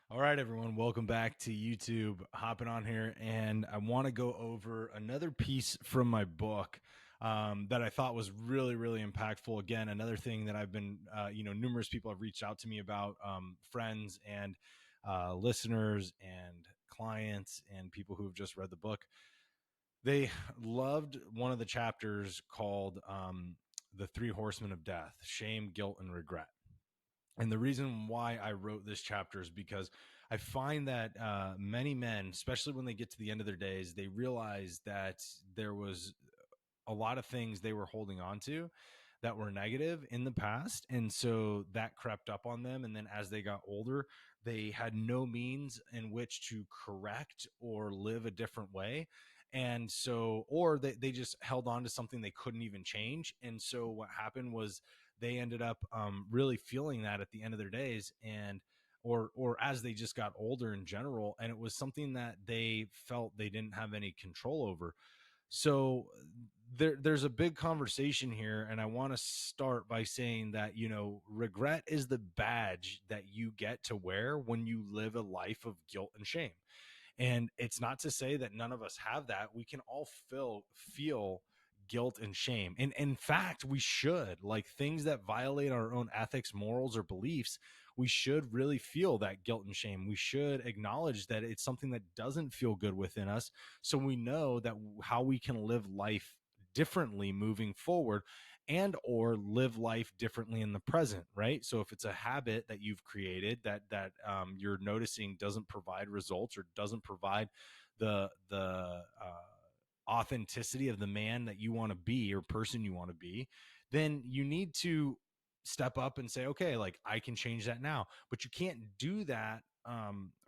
All right, everyone, welcome back to YouTube. Hopping on here, and I want to go over another piece from my book that I thought was really, really impactful. Again, another thing that I've been, numerous people have reached out to me about, friends and listeners and clients and people who have just read the book. They loved one of the chapters called The Three Horsemen of Death: Shame, Guilt, and Regret. And the reason why I wrote this chapter is because I find that many men, especially when they get to the end of their days, they realize that there was a lot of things they were holding on to that were negative in the past. And so that crept up on them. And then as they got older, they had no means in which to correct or live a different way. And so, or they just held on to something they couldn't even change. And so what happened was they ended up really feeling that at the end of their days. And or as they just got older in general, and it was something that they felt they didn't have any control over. So there's a big conversation here, and I want to start by saying that regret is the badge that you get to wear when you live a life of guilt and shame. And it's not to say that none of us have that. We can all feel guilt and shame. And in fact, we should, like, things that violate our own ethics, morals, or beliefs. We should really feel that guilt and shame. We should acknowledge that it's something that doesn't feel good within us. So we know that how we can live life differently moving forward, and or live life differently in the present, right? So if it's a habit that you've created that you're noticing doesn't provide results or doesn't provide the authenticity of the man that you want to be or person you want to be, then you need to step up and say, okay, like, I can change that now. But you can't do that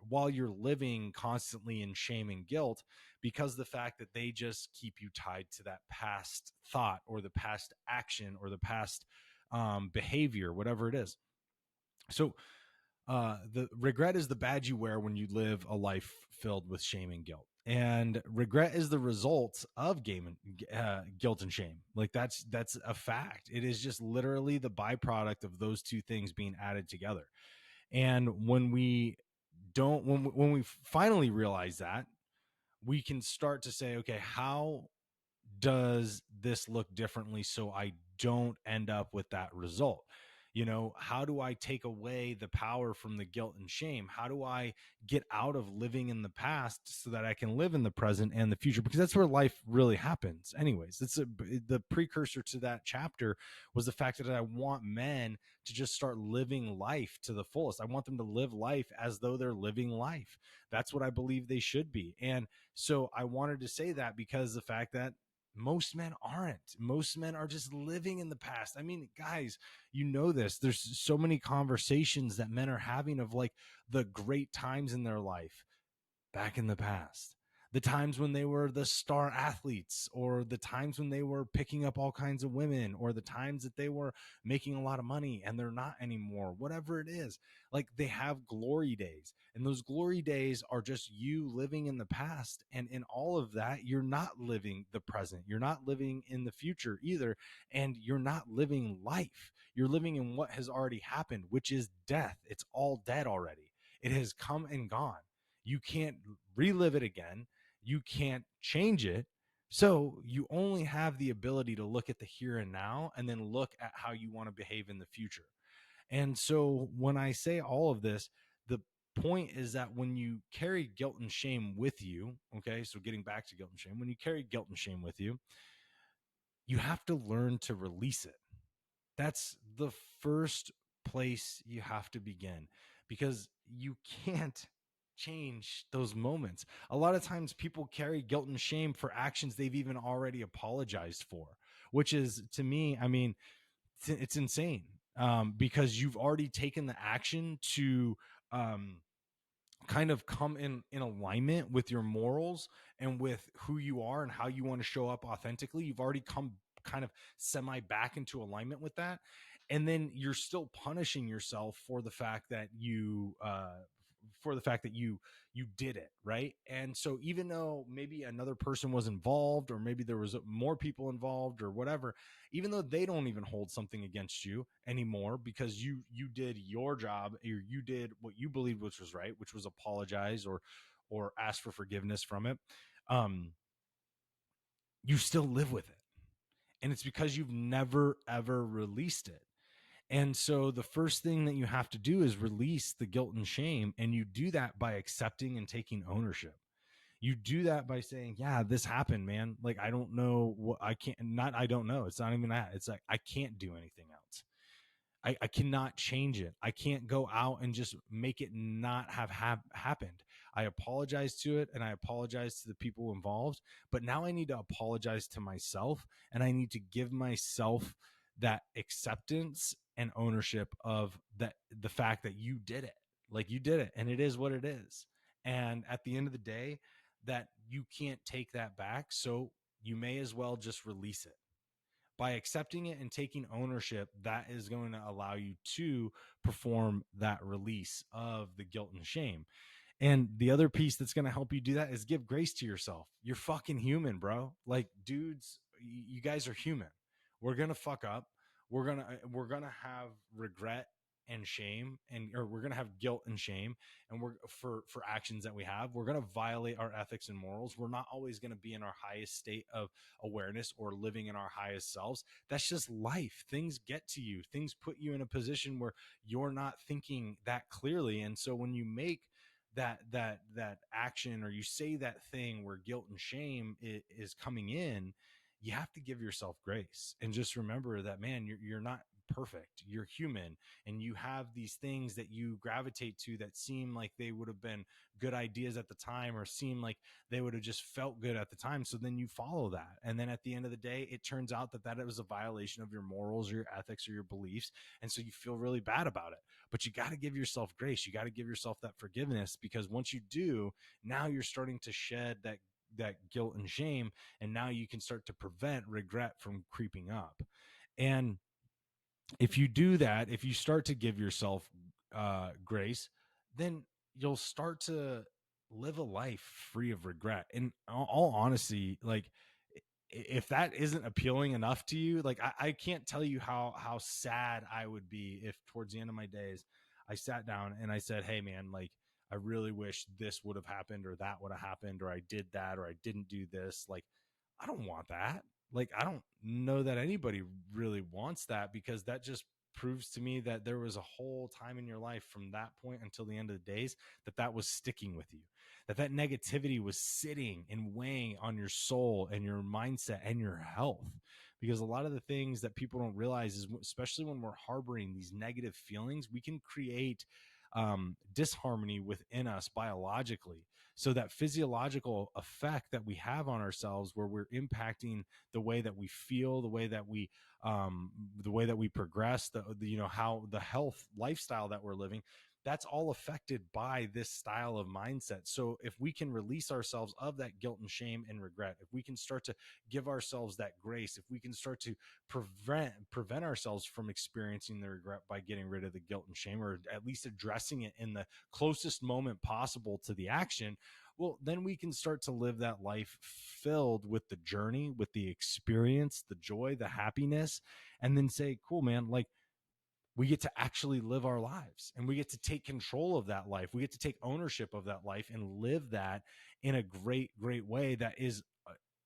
while you're living constantly in shame and guilt, because the fact that they just keep you tied to that past thought or the past action or the past behavior, whatever it is. So the regret is the badge you wear when you live a life filled with shame and guilt. And regret is the result of guilt and shame. Like, that's a fact. It is just literally the byproduct of those two things being added together. And when we don't, when we finally realize that, we can start to say, okay, how does this look differently so I don't end up with that result? How do I take away the power from the guilt and shame? How do I get out of living in the past so that I can live in the present and the future? Because that's where life really happens. Anyways, the precursor to that chapter was the fact that I want men to just start living life to the fullest. I want them to live life as though they're living life. That's what I believe they should be. And so I wanted to say that because the fact that most men aren't. Most men are just living in the past. I mean, guys, this. There's so many conversations that men are having of, like, the great times in their life back in the past, the times when they were the star athletes, or the times when they were picking up all kinds of women, or the times that they were making a lot of money and they're not anymore, whatever it is. Like, they have glory days, and those glory days are just you living in the past. And in all of that, you're not living the present, you're not living in the future either, and you're not living life. You're living in what has already happened, which is death. It's all dead already. It has come and gone. You can't relive it again. You can't change it. So you only have the ability to look at the here and now, and then look at how you want to behave in the future. And so when I say all of this, the point is that when you carry guilt and shame with you, okay, so getting back to guilt and shame, when you carry guilt and shame with you, you have to learn to release it. That's the first place you have to begin, because you can't change those moments. A lot of times people carry guilt and shame for actions they've even already apologized for, which is, to me, I mean, it's insane, because you've already taken the action to um, kind of come in alignment with your morals and with who you are and how you want to show up authentically. You've already come kind of semi back into alignment with that, and then you're still punishing yourself for the fact that you for the fact that you did it, right? And so even though maybe another person was involved, or maybe there was more people involved or whatever, even though they don't even hold something against you anymore because you did your job, or you did what you believed which was right, which was apologize or ask for forgiveness from it, um you still live with it. And it's because you've never ever released it. And so the first thing that you have to do is release the guilt and shame. And you do that by accepting and taking ownership. You do that by saying, yeah, this happened, man. Like, I don't know what I can't, not, I don't know. It's not even that. It's like, I can't do anything else. I cannot change it. I can't go out and just make it not have happened. I apologize to it and I apologize to the people involved, but now I need to apologize to myself, and I need to give myself that acceptance and ownership of that, the fact that you did it. Like, you did it and it is what it is. And at the end of the day, that you can't take that back. So you may as well just release it. By accepting it and taking ownership, that is going to allow you to perform that release of the guilt and shame. And the other piece that's going to help you do that is give grace to yourself. You're fucking human, bro. Like, dudes, you guys are human. We're going to fuck up. We're going to have regret and shame, and or we're going to have guilt and shame, and we're for actions that we have. We're going to violate our ethics and morals. We're not always going to be in our highest state of awareness or living in our highest selves. That's just life. Things get to you. Things put you in a position where you're not thinking that clearly. And so when you make that action, or you say that thing where guilt and shame is coming in, you have to give yourself grace and just remember that, man, you're not perfect. You're human, and you have these things that you gravitate to that seem like they would have been good ideas at the time, or seem like they would have just felt good at the time. So then you follow that, and then at the end of the day, it turns out that it was a violation of your morals or your ethics or your beliefs, and so you feel really bad about it. But you got to give yourself grace. You got to give yourself that forgiveness, because once you do, now you're starting to shed that guilt and shame, and now you can start to prevent regret from creeping up. And if you do that, if you start to give yourself grace, then you'll start to live a life free of regret. In all honesty, like, if that isn't appealing enough to you, like, I can't tell you how sad I would be if towards the end of my days I sat down and I said, hey man, like, I really wish this would have happened, or that would have happened, or I did that, or I didn't do this. Like, I don't want that. Like, I don't know that anybody really wants that, because that just proves to me that there was a whole time in your life from that point until the end of the days that was sticking with you, that negativity was sitting and weighing on your soul and your mindset and your health. Because a lot of the things that people don't realize is, especially when we're harboring these negative feelings, we can create disharmony within us biologically. So that physiological effect that we have on ourselves, where we're impacting the way that we feel, the way that we progress, how the health lifestyle that we're living, that's all affected by this style of mindset. So if we can release ourselves of that guilt and shame and regret, if we can start to give ourselves that grace, if we can start to prevent ourselves from experiencing the regret by getting rid of the guilt and shame, or at least addressing it in the closest moment possible to the action, well, then we can start to live that life filled with the journey, with the experience, the joy, the happiness, and then say, cool, man, like, we get to actually live our lives, and we get to take control of that life. We get to take ownership of that life and live that in a great, great way that is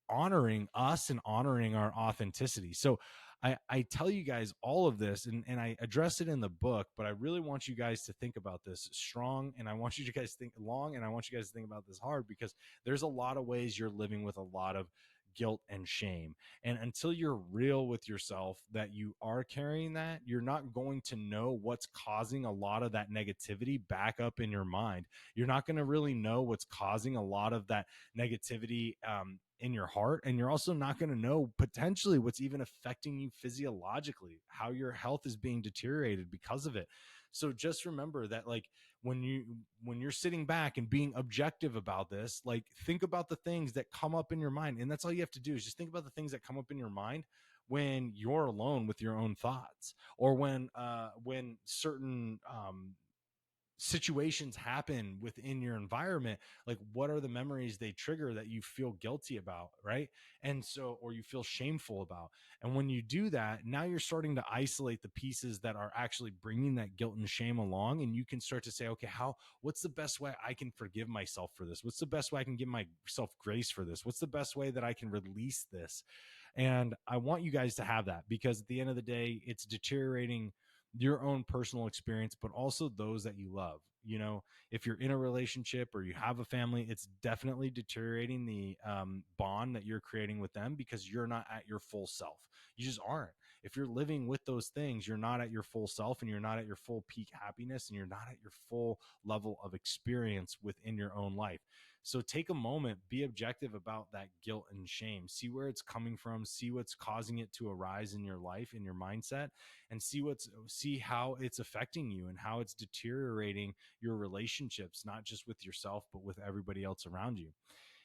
honoring us and honoring our authenticity. So I tell you guys all of this, and I address it in the book, but I really want you guys to think about this strong, and I want you guys to think long, and I want you guys to think about this hard, because there's a lot of ways you're living with a lot of guilt and shame. And until you're real with yourself that you are carrying that, you're not going to know what's causing a lot of that negativity back up in your mind. You're not going to really know what's causing a lot of that negativity in your heart. And you're also not going to know potentially what's even affecting you physiologically, how your health is being deteriorated because of it. So just remember that, like, when you're sitting back and being objective about this, like, think about the things that come up in your mind. And that's all you have to do, is just think about the things that come up in your mind when you're alone with your own thoughts, or when certain situations happen within your environment, like what are the memories they trigger that you feel guilty about, right? And so, or you feel shameful about. And when you do that, now you're starting to isolate the pieces that are actually bringing that guilt and shame along, and you can start to say, okay, what's the best way I can forgive myself for this? What's the best way I can give myself grace for this? What's the best way that I can release this? And I want you guys to have that, because at the end of the day, it's deteriorating your own personal experience, but also those that you love. You know, if you're in a relationship or you have a family, it's definitely deteriorating the bond that you're creating with them, because you're not at your full self. You just aren't. If you're living with those things, you're not at your full self, and you're not at your full peak happiness, and you're not at your full level of experience within your own life. So take a moment, be objective about that guilt and shame, see where it's coming from, see what's causing it to arise in your life, in your mindset, and see how it's affecting you and how it's deteriorating your relationships, not just with yourself, but with everybody else around you.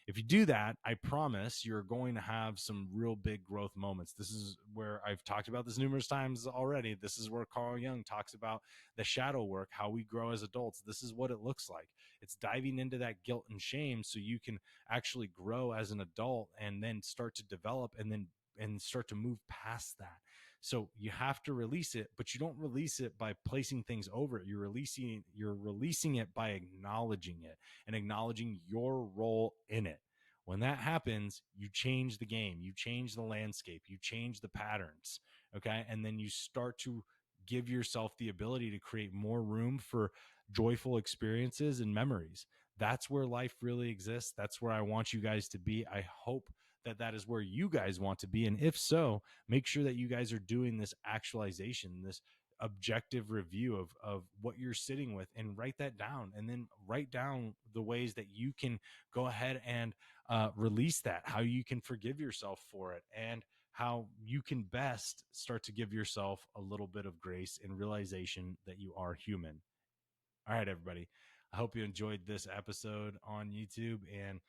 If you do that, I promise you're going to have some real big growth moments. This is where I've talked about this numerous times already. This is where Carl Jung talks about the shadow work, how we grow as adults. This is what it looks like. It's diving into that guilt and shame so you can actually grow as an adult, and then start to develop, and start to move past that. So you have to release it, but you don't release it by placing things over it. You're releasing it by acknowledging it and acknowledging your role in it. When that happens, you change the game, you change the landscape, you change the patterns. Okay. And then you start to give yourself the ability to create more room for joyful experiences and memories. That's where life really exists. That's where I want you guys to be. I hope that that is where you guys want to be. And if so, make sure that you guys are doing this actualization, this objective review of what you're sitting with, and write that down, and then write down the ways that you can go ahead and release that, how you can forgive yourself for it, and how you can best start to give yourself a little bit of grace and realization that you are human. All right, everybody. I hope you enjoyed this episode on YouTube, and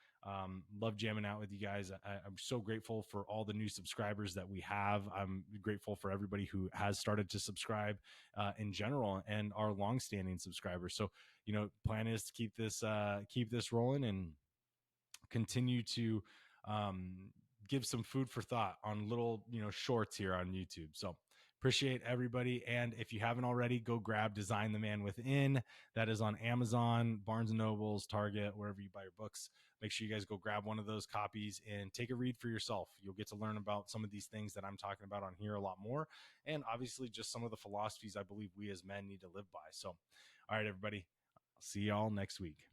love jamming out with you guys. I'm so grateful for all the new subscribers that we have. I'm grateful for everybody who has started to subscribe in general, and our longstanding subscribers. So, plan is to keep this rolling, and continue to um, give some food for thought on little, shorts here on YouTube. So appreciate everybody. And if you haven't already, go grab Design the Man Within. That is on Amazon, Barnes and Nobles, Target, wherever you buy your books. Make sure you guys go grab one of those copies and take a read for yourself. You'll get to learn about some of these things that I'm talking about on here a lot more. And obviously just some of the philosophies I believe we as men need to live by. So, all right, everybody, I'll see y'all next week.